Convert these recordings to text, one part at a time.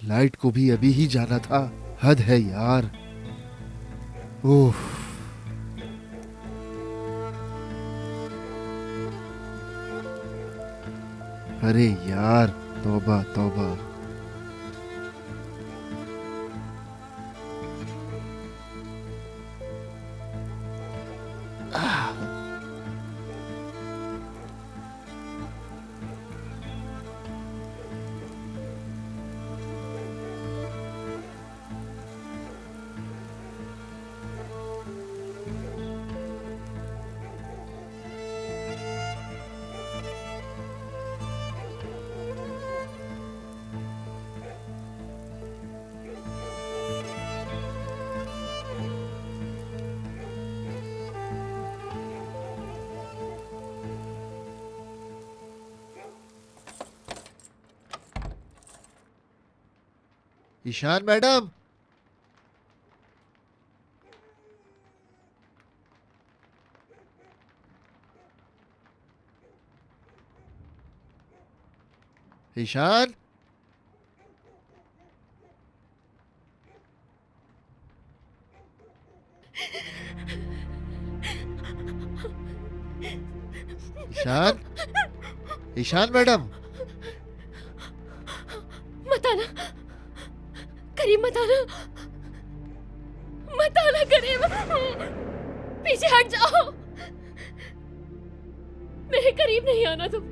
Light को भी अभी ही जाना था। हद है यार। ओह। अरे यार, तौबा तौबा। ईशान मैडम। ईशान। ईशान। ईशान मैडम। मत आना करीब, मत आना, मत आना करीब, पीछे हट जाओ, मेरे करीब नहीं आना तुम।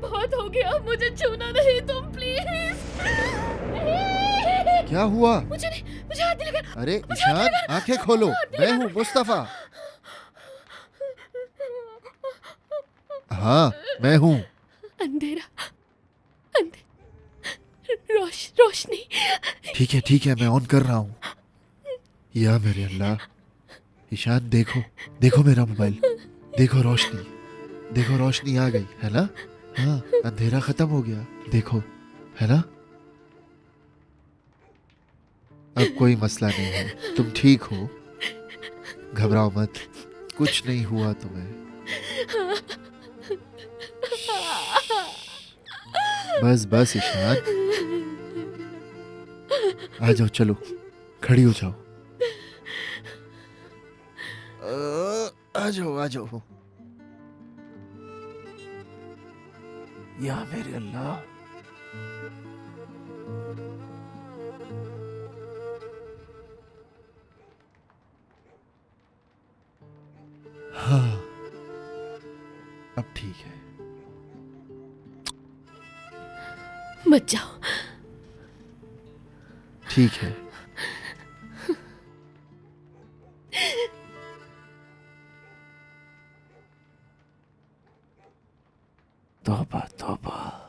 बहुत हो गया, मुझे छूना नहीं तुम, प्लीज। क्या हुआ? मुझे नहीं, मुझे हाथ नहीं लगा। अरे मुझे हाथ नहीं ईशान, लगा। आंखें खोलो। हाथ नहीं मैं लगा। हूं मुस्तफा। हाँ, मैं हूं। अंधेरा, रोशनी। ठीक है, मैं ऑन कर रहा हूं। या मेरे अल्लाह। ईशान देखो, देखो मेरा मोबाइल। देखो रोशनी, देखो रोशनी आ गई है ना। हाँ, अंधेरा खत्म हो गया। देखो, है ना। अब कोई मसला नहीं है, तुम ठीक हो। घबराओ मत, कुछ नहीं हुआ तुम्हें। बस बस ईशान, आ जाओ, चलो खड़ी हो जाओ। आ जाओ आ जाओ। या मेरे अल्लाह। हाँ, अब ठीक है। मत जाओ। ठीक है। तौबा तौबा।